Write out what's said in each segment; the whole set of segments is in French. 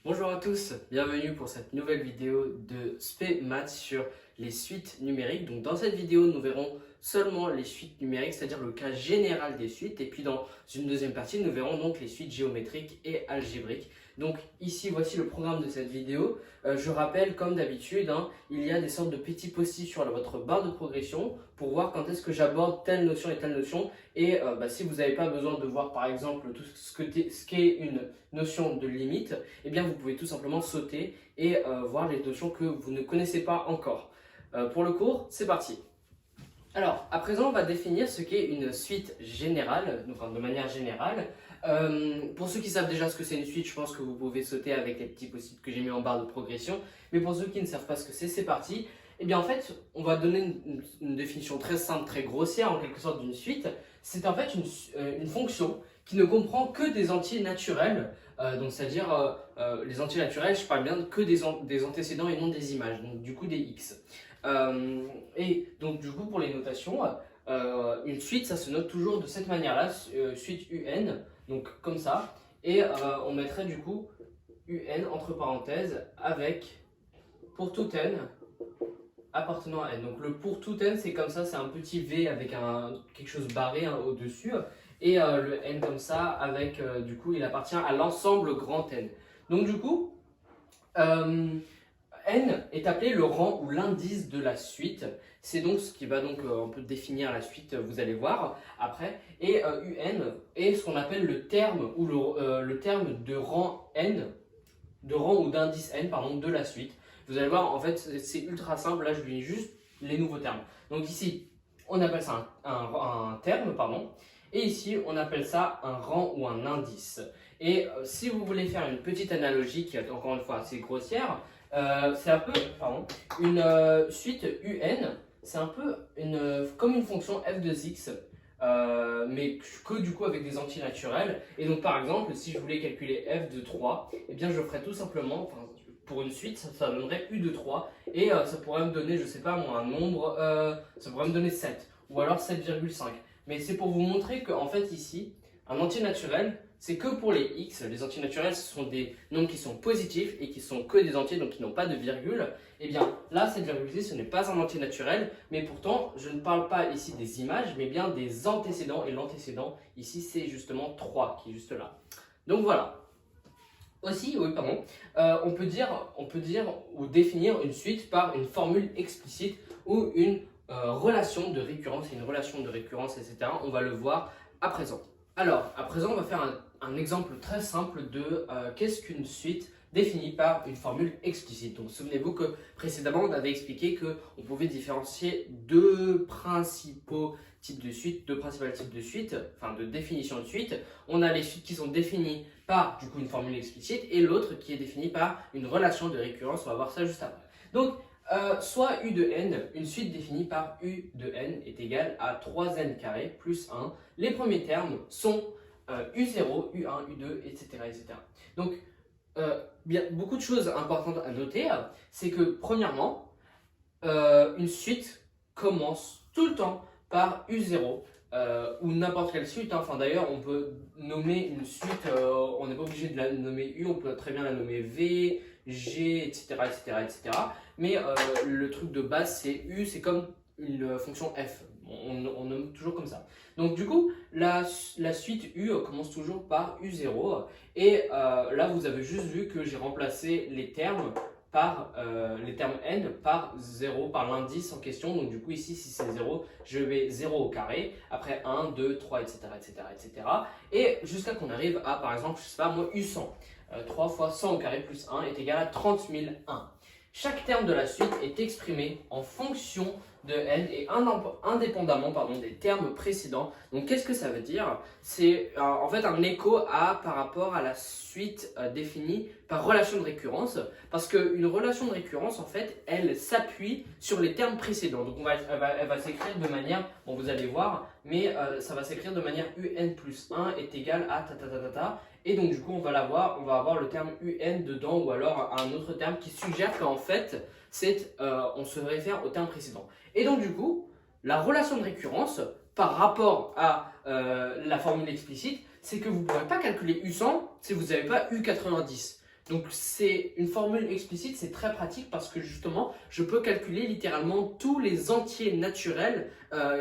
Bonjour à tous, bienvenue pour cette nouvelle vidéo de Spé Maths sur les suites numériques. Donc dans cette vidéo, nous verrons seulement les suites numériques, c'est-à-dire le cas général des suites. Et puis dans une deuxième partie, nous verrons donc les suites géométriques et algébriques. Donc ici, voici le programme de cette vidéo. Je rappelle, comme d'habitude, il y a des sortes de petits post-it sur votre barre de progression pour voir quand est-ce que j'aborde telle notion et telle notion. Et si vous n'avez pas besoin de voir par exemple tout ce qu'est une notion de limite, eh bien vous pouvez tout simplement sauter et voir les notions que vous ne connaissez pas encore. Pour le cours, c'est parti. Alors, à présent, on va définir ce qu'est une suite générale, donc de manière générale. Pour ceux qui savent déjà ce que c'est une suite, je pense que vous pouvez sauter avec les petits post-it que j'ai mis en barre de progression. Mais pour ceux qui ne savent pas ce que c'est parti. Eh bien en fait, on va donner une définition très simple, très grossière en quelque sorte d'une suite. C'est en fait une fonction qui ne comprend que des entiers naturels. Donc c'est-à-dire les entiers naturels, je parle bien que des antécédents et non des images, donc du coup des x. Et donc du coup pour les notations, une suite ça se note toujours de cette manière-là, suite un, donc comme ça. Et on mettrait du coup un entre parenthèses avec pour tout n appartenant à n. Donc le pour tout n c'est comme ça, c'est un petit v avec quelque chose barré au-dessus. Et le n comme ça avec du coup il appartient à l'ensemble grand n. Donc du coup n est appelé le rang ou l'indice de la suite. C'est donc ce qui va donc un peu définir la suite, vous allez voir après. Et un est ce qu'on appelle le terme ou le terme de rang n, de rang ou d'indice n pardon, de la suite. Vous allez voir, en fait, c'est ultra simple. Là, je vous dis juste les nouveaux termes. Donc ici, on appelle ça un terme, pardon. Et ici, on appelle ça un rang ou un indice. Et si vous voulez faire une petite analogie qui est encore une fois assez grossière, c'est un peu, une suite un, c'est un peu comme une fonction f de x, mais que du coup avec des entiers naturels. Et donc par exemple, si je voulais calculer f de 3, eh bien je ferais tout simplement, pour une suite, ça donnerait u de 3, et ça pourrait me donner, je sais pas moi, un nombre, ça pourrait me donner 7, ou alors 7,5. Mais c'est pour vous montrer qu'en fait ici, un entier naturel, c'est que pour les x. Les entiers naturels, ce sont des nombres qui sont positifs et qui sont que des entiers, donc qui n'ont pas de virgule. Et bien là, 7,6, ce n'est pas un entier naturel, mais pourtant, je ne parle pas ici des images, mais bien des antécédents. Et l'antécédent, ici, c'est justement 3, qui est juste là. Donc voilà. Aussi, oui, pardon, on peut dire ou définir une suite par une formule explicite ou une relation de récurrence et une relation de récurrence, etc. On va le voir à présent. Alors, à présent, on va faire un exemple très simple de qu'est-ce qu'une suite définie par une formule explicite. Donc, souvenez-vous que précédemment, on avait expliqué qu'on pouvait différencier deux principaux types de suites, deux principaux types de suites, enfin de définition de suite. On a les suites qui sont définies par du coup une formule explicite et l'autre qui est définie par une relation de récurrence. On va voir ça juste après. Donc, soit u de n, une suite définie par u de n est égale à 3n carré plus 1. Les premiers termes sont u0, u1, u2, etc. etc. Donc, beaucoup de choses importantes à noter, c'est que premièrement, une suite commence tout le temps par u0 ou n'importe quelle suite. Enfin d'ailleurs, on peut nommer une suite, on n'est pas obligé de la nommer u, on peut très bien la nommer v, g, etc. etc., etc. Mais le truc de base, c'est u, c'est comme une fonction f. On nomme toujours comme ça. Donc du coup, la suite u commence toujours par u0. Et là, vous avez juste vu que j'ai remplacé les termes n par 0, par l'indice en question. Donc du coup ici, si c'est 0, je vais 0 au carré, après 1, 2, 3, etc. etc., etc. Et jusqu'à qu'on arrive à, par exemple, je sais pas moi, u100. 3 fois 100 au carré plus 1 est égal à 30 001. Chaque terme de la suite est exprimé en fonction de n et indépendamment des termes précédents. Donc qu'est-ce que ça veut dire? C'est en fait un écho par rapport à la suite définie par relation de récurrence, parce qu'une relation de récurrence en fait elle s'appuie sur les termes précédents. Donc elle va s'écrire de manière, bon vous allez voir, mais ça va s'écrire de manière un plus 1 est égal à ta ta ta ta ta. Et donc du coup on va avoir le terme un dedans ou alors un autre terme qui suggère qu'en fait on se réfère au terme précédent. Et donc du coup la relation de récurrence par rapport à la formule explicite, c'est que vous ne pourrez pas calculer U100 si vous n'avez pas U90. Donc c'est une formule explicite, c'est très pratique parce que justement, je peux calculer littéralement tous les entiers naturels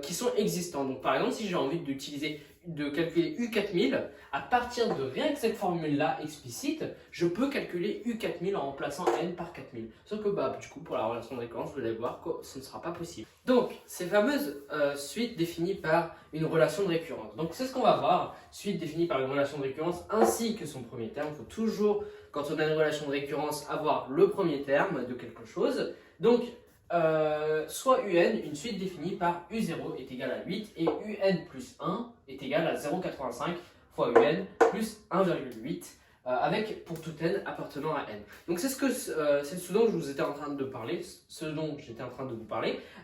qui sont existants. Donc par exemple, si j'ai envie de calculer U4000, à partir de rien que cette formule-là explicite, je peux calculer U4000 en remplaçant n par 4000. Sauf que du coup, pour la relation de récurrence, vous allez voir que ce ne sera pas possible. Donc, ces fameuses suites définies par une relation de récurrence. Donc c'est ce qu'on va voir, suite définie par une relation de récurrence ainsi que son premier terme. Il faut toujours, quand on a une relation de récurrence, avoir le premier terme de quelque chose. Donc, soit UN, une suite définie par U0 est égal à 8 et UN plus 1 est égal à 0,85 fois UN plus 1,8 avec pour tout n appartenant à n. Donc c'est ce dont je vous étais en train de parler,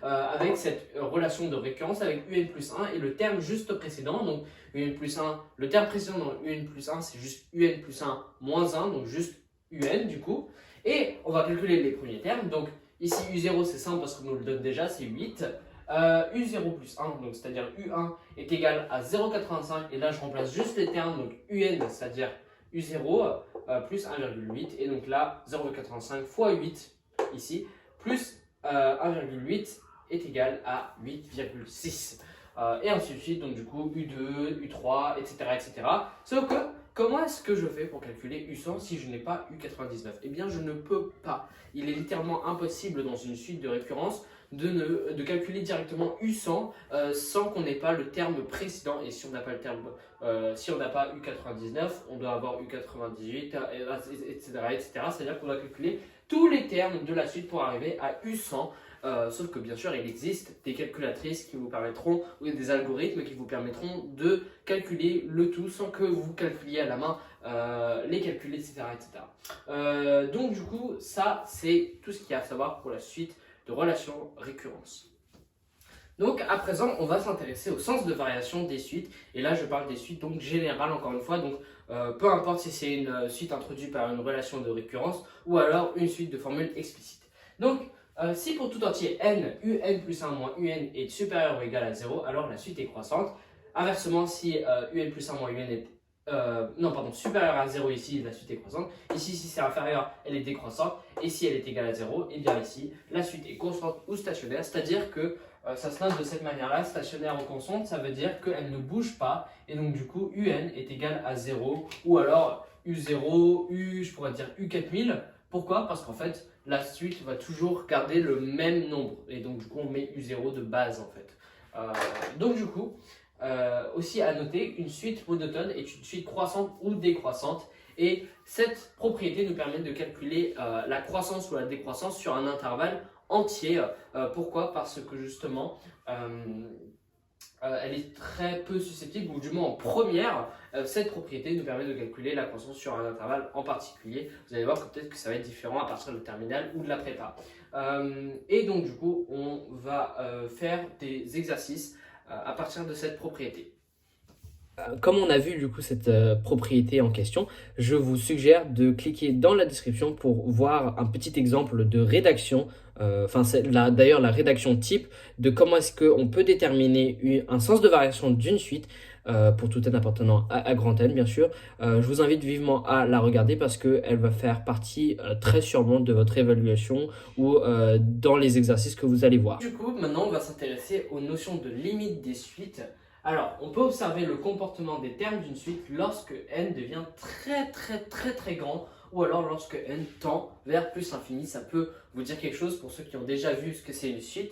avec cette relation de récurrence avec UN plus 1 et le terme juste précédent. Donc UN plus 1, le terme précédent dans UN plus 1 c'est juste UN plus 1 moins 1, donc juste UN du coup. Et on va calculer les premiers termes. Donc ici, U0, c'est simple parce qu'on nous le donne déjà, c'est 8. U0 plus 1, donc c'est-à-dire U1 est égal à 0,85. Et là, je remplace juste les termes, donc UN, c'est-à-dire U0 plus 1,8. Et donc là, 0,85 fois 8, ici, plus 1,8 est égal à 8,6. Et ainsi de suite, donc du coup, U2, U3, etc. etc. Sauf que, comment est-ce que je fais pour calculer U100 si je n'ai pas U99? Eh bien, je ne peux pas. Il est littéralement impossible dans une suite de récurrence de calculer directement U100 sans qu'on n'ait pas le terme précédent. Et si on n'a pas le terme, si on n'a pas U99, on doit avoir U98, etc. etc. C'est-à-dire qu'on doit calculer tous les termes de la suite pour arriver à U100. Sauf que bien sûr, il existe des calculatrices qui vous permettront, ou des algorithmes qui vous permettront de calculer le tout sans que vous calculiez à la main les calculs, etc. etc. Donc du coup, ça c'est tout ce qu'il y a à savoir pour la suite de relations récurrence. Donc à présent, on va s'intéresser au sens de variation des suites. Et là, je parle des suites donc générales encore une fois. Donc peu importe si c'est une suite introduite par une relation de récurrence ou alors une suite de formules explicites. Donc si pour tout entier n, un plus 1 moins un est supérieur ou égal à 0, alors la suite est croissante. Inversement, si un plus 1 moins un est supérieur à 0 ici, la suite est croissante. Ici, si c'est inférieur, elle est décroissante. Et si elle est égale à 0, et bien ici, la suite est constante ou stationnaire. C'est-à-dire que ça se note de cette manière-là, stationnaire ou constante, ça veut dire qu'elle ne bouge pas. Et donc du coup, un est égal à 0. Ou alors U0, je pourrais dire U4000. Pourquoi? Parce qu'en fait, la suite va toujours garder le même nombre. Et donc, du coup, on met U0 de base, en fait. Donc, du coup, aussi à noter, une suite monotone est une suite croissante ou décroissante. Et cette propriété nous permet de calculer la croissance ou la décroissance sur un intervalle entier. Pourquoi? Parce que justement, elle est très peu susceptible, ou du moins en première, cette propriété nous permet de calculer la croissance sur un intervalle en particulier. Vous allez voir que peut-être que ça va être différent à partir de terminale ou de la prépa. Et donc du coup, on va faire des exercices à partir de cette propriété. Comme on a vu du coup cette propriété en question, je vous suggère de cliquer dans la description pour voir un petit exemple de rédaction, c'est d'ailleurs la rédaction type de comment est-ce qu'on peut déterminer un sens de variation d'une suite pour tout n appartenant à grand N bien sûr. Je vous invite vivement à la regarder parce qu'elle va faire partie très sûrement de votre évaluation ou dans les exercices que vous allez voir. Du coup, maintenant on va s'intéresser aux notions de limite des suites. Alors, on peut observer le comportement des termes d'une suite lorsque n devient très grand ou alors lorsque n tend vers plus l'infini. Ça peut vous dire quelque chose pour ceux qui ont déjà vu ce que c'est une suite.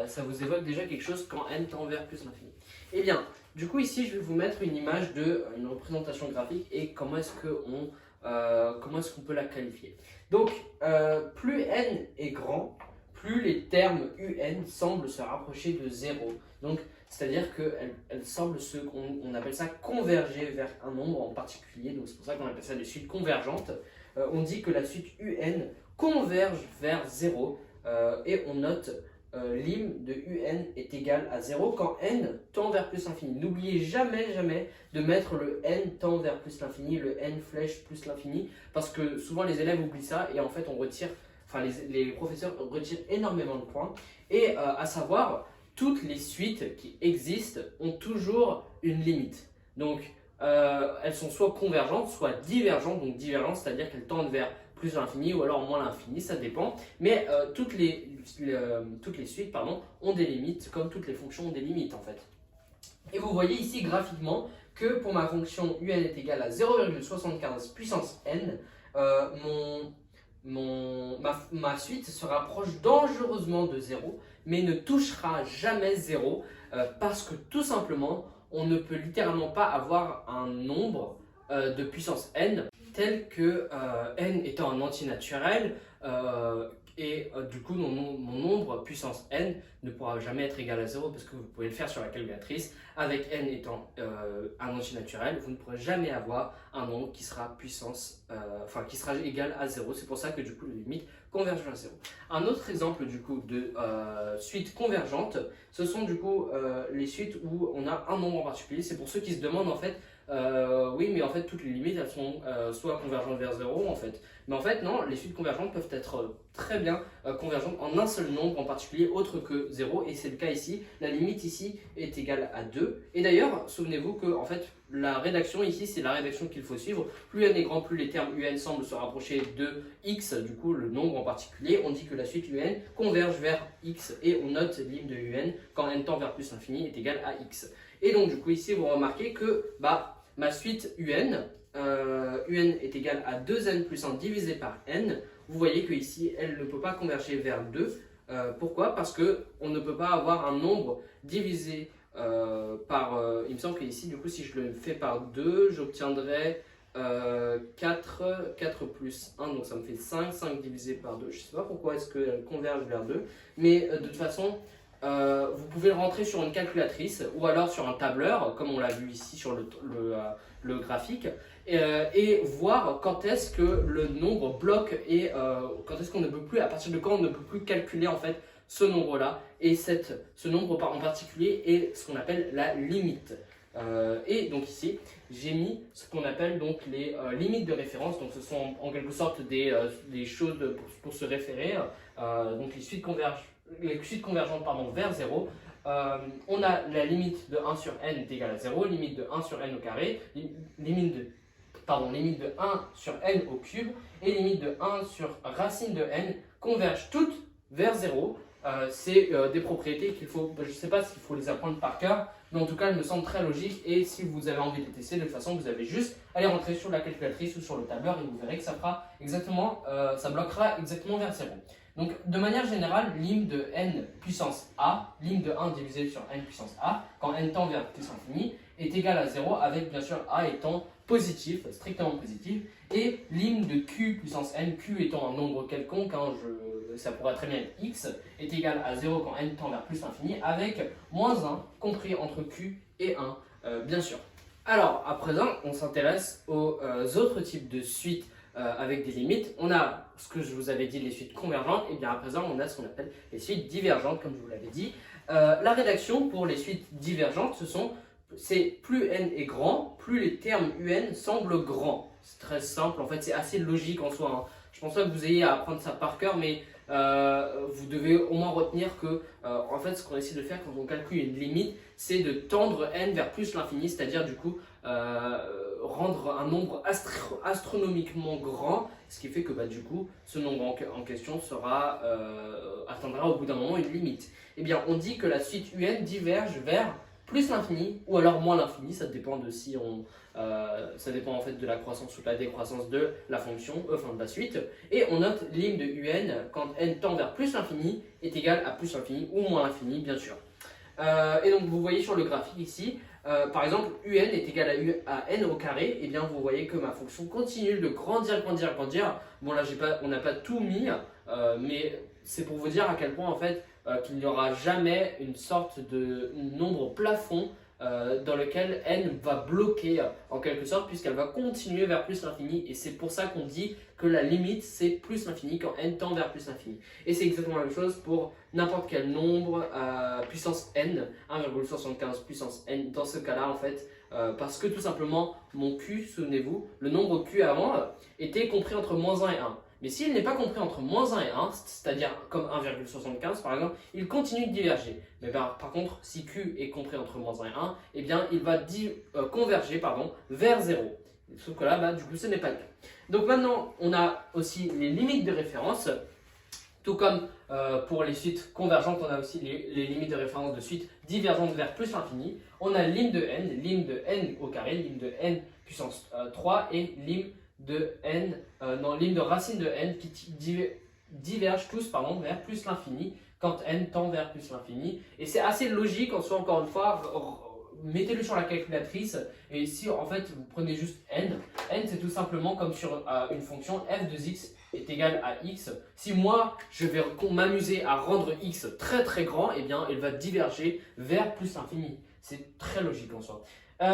Ça vous évoque déjà quelque chose quand n tend vers plus l'infini. Eh bien, du coup ici je vais vous mettre une image une représentation graphique et comment est-ce qu'on peut la qualifier. Donc, plus n est grand, plus les termes un semblent se rapprocher de 0. Donc, c'est-à-dire qu'elles semblent on appelle ça converger vers un nombre en particulier. Donc, c'est pour ça qu'on appelle ça des suites convergentes. On dit que la suite un converge vers 0 et on note lim de un est égal à 0 quand n tend vers plus l'infini. N'oubliez jamais de mettre le n tend vers plus l'infini, le n flèche plus l'infini, parce que souvent les élèves oublient ça et en fait les professeurs retirent énormément de points. Et à savoir, toutes les suites qui existent ont toujours une limite. Donc elles sont soit convergentes, soit divergentes. Donc divergentes, c'est-à-dire qu'elles tendent vers plus l'infini ou alors moins l'infini, ça dépend. Mais toutes les suites ont des limites, comme toutes les fonctions ont des limites en fait. Et vous voyez ici graphiquement que pour ma fonction un est égale à 0,75 puissance n, ma suite se rapproche dangereusement de 0, mais ne touchera jamais 0 parce que tout simplement, on ne peut littéralement pas avoir un nombre de puissance n tel que n étant un antinaturel du coup mon nombre puissance n ne pourra jamais être égal à 0 parce que vous pouvez le faire sur la calculatrice. Avec n étant un antinaturel, vous ne pourrez jamais avoir un nombre qui sera qui sera égal à 0. C'est pour ça que du coup les limites convergent vers 0. Un autre exemple du coup de suite convergente, ce sont du coup les suites où on a un nombre en particulier. C'est pour ceux qui se demandent en fait oui, mais en fait, toutes les limites, elles sont soit convergentes vers 0, en fait. Mais en fait, non, les suites convergentes peuvent être très bien convergentes en un seul nombre en particulier, autre que 0. Et c'est le cas ici. La limite ici est égale à 2. Et d'ailleurs, souvenez-vous que en fait, la rédaction ici, c'est la rédaction qu'il faut suivre. Plus n est grand, plus les termes un semblent se rapprocher de x, du coup, le nombre en particulier. On dit que la suite un converge vers x et on note lim de un quand n tend vers plus l'infini est égal à x. Et donc, du coup, ici, vous remarquez que ma suite un est égale à 2n plus 1 divisé par n. Vous voyez que ici, elle ne peut pas converger vers 2. Pourquoi? Parce qu'on ne peut pas avoir un nombre divisé il me semble qu'ici, du coup, si je le fais par 2, j'obtiendrai 4 plus 1, donc ça me fait 5 divisé par 2. Je ne sais pas pourquoi est-ce qu'elle converge vers 2, mais de toute façon, vous pouvez le rentrer sur une calculatrice ou alors sur un tableur, comme on l'a vu ici sur le graphique, et voir quand est-ce que le nombre bloque et quand est-ce qu'on ne peut plus, à partir de quand on ne peut plus calculer en fait ce nombre-là. Et ce nombre en particulier est ce qu'on appelle la limite. Et donc ici, j'ai mis ce qu'on appelle donc les limites de référence. Donc ce sont en quelque sorte des choses pour se référer. Donc les suites convergentes vers 0. On a la limite de 1 sur n est égale à 0, limite de 1 sur n au carré, limite de 1 sur n au cube et limite de 1 sur racine de n convergent toutes vers 0. C'est des propriétés qu'il faut, je ne sais pas s'il faut les apprendre par cœur, mais en tout cas, elles me semblent très logiques. Et si vous avez envie de les tester, de toute façon, vous avez juste à les rentrer sur la calculatrice ou sur le tableur et vous verrez que ça bloquera exactement vers 0. Donc, de manière générale, lim de n puissance a, lim de 1 divisé sur n puissance a, quand n tend vers plus infini, est égal à 0, avec bien sûr a étant positif, strictement positif, et lim de q puissance n, q étant un nombre quelconque, ça pourrait très bien être x, est égal à 0 quand n tend vers plus l'infini, avec moins 1 compris entre q et 1, bien sûr. Alors, à présent, on s'intéresse aux autres types de suites avec des limites. On a ce que je vous avais dit, les suites convergentes, et bien à présent, on a ce qu'on appelle les suites divergentes, comme je vous l'avais dit. La rédaction pour les suites divergentes, c'est plus n est grand, plus les termes un semblent grands. C'est très simple, en fait, c'est assez logique en soi. Je pense pas que vous ayez à apprendre ça par cœur, mais vous devez au moins retenir que, en fait, ce qu'on essaie de faire quand on calcule une limite, c'est de tendre n vers plus l'infini, c'est-à-dire du coup rendre un nombre astronomiquement grand, ce qui fait que du coup, ce nombre en question atteindra au bout d'un moment une limite. Eh bien, on dit que la suite un diverge vers plus l'infini ou alors moins l'infini, ça dépend de ça dépend en fait de la croissance ou de la décroissance de la fonction, de la suite. Et on note lim de un quand n tend vers plus l'infini est égal à plus l'infini ou moins l'infini, bien sûr. Et donc vous voyez sur le graphique ici, par exemple, un est égal à n au carré, et bien vous voyez que ma fonction continue de grandir. Bon là, on n'a pas tout mis, mais c'est pour vous dire à quel point en fait qu'il n'y aura jamais une sorte de nombre plafond dans lequel n va bloquer en quelque sorte, puisqu'elle va continuer vers plus l'infini, et c'est pour ça qu'on dit que la limite c'est plus l'infini quand n tend vers plus l'infini. Et c'est exactement la même chose pour n'importe quel nombre puissance n, 1,75 puissance n, dans ce cas-là en fait, parce que tout simplement mon q, souvenez-vous, le nombre q avant était compris entre moins 1 et 1. Mais s'il n'est pas compris entre moins 1 et 1, c'est-à-dire comme 1,75 par exemple, il continue de diverger. Mais par contre, si Q est compris entre moins 1 et 1, eh bien, il va converger vers 0. Sauf que là, du coup, ce n'est pas le cas. Donc maintenant, on a aussi les limites de référence. Tout comme pour les suites convergentes, on a aussi les limites de référence de suites divergentes vers plus l'infini. On a lim de n au carré, lim de n puissance 3 et lim de racine de n qui divergent tous vers plus l'infini quand n tend vers plus l'infini. Et c'est assez logique en soi, encore une fois, mettez-le sur la calculatrice et si en fait vous prenez juste n c'est tout simplement comme sur une fonction f de x est égal à x. Si moi je vais m'amuser à rendre x très très grand, eh bien elle va diverger vers plus l'infini. C'est très logique en soi.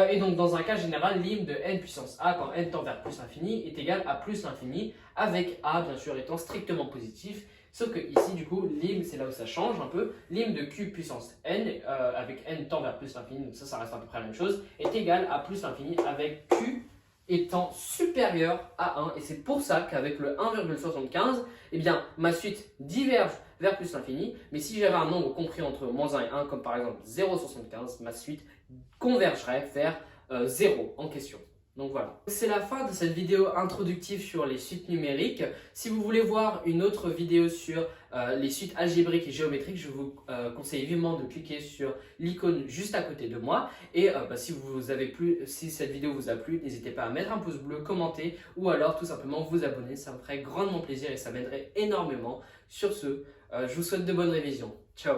Et donc dans un cas général, lim de n puissance a quand n tend vers plus l'infini est égal à plus l'infini, avec a bien sûr étant strictement positif. Sauf que ici du coup, lim c'est là où ça change un peu, lim de q puissance n, avec n tend vers plus l'infini, donc ça reste à peu près la même chose, est égal à plus l'infini avec q étant supérieur à 1. Et c'est pour ça qu'avec le 1,75, eh bien ma suite diverge vers plus l'infini, mais si j'avais un nombre compris entre moins 1 et 1, comme par exemple 0,75, ma suite convergerait vers 0 en question. Donc voilà. C'est la fin de cette vidéo introductive sur les suites numériques. Si vous voulez voir une autre vidéo sur les suites algébriques et géométriques, je vous conseille vivement de cliquer sur l'icône juste à côté de moi. Et si cette vidéo vous a plu, n'hésitez pas à mettre un pouce bleu, commenter ou alors tout simplement vous abonner. Ça me ferait grandement plaisir et ça m'aiderait énormément. Sur ce, je vous souhaite de bonnes révisions. Ciao!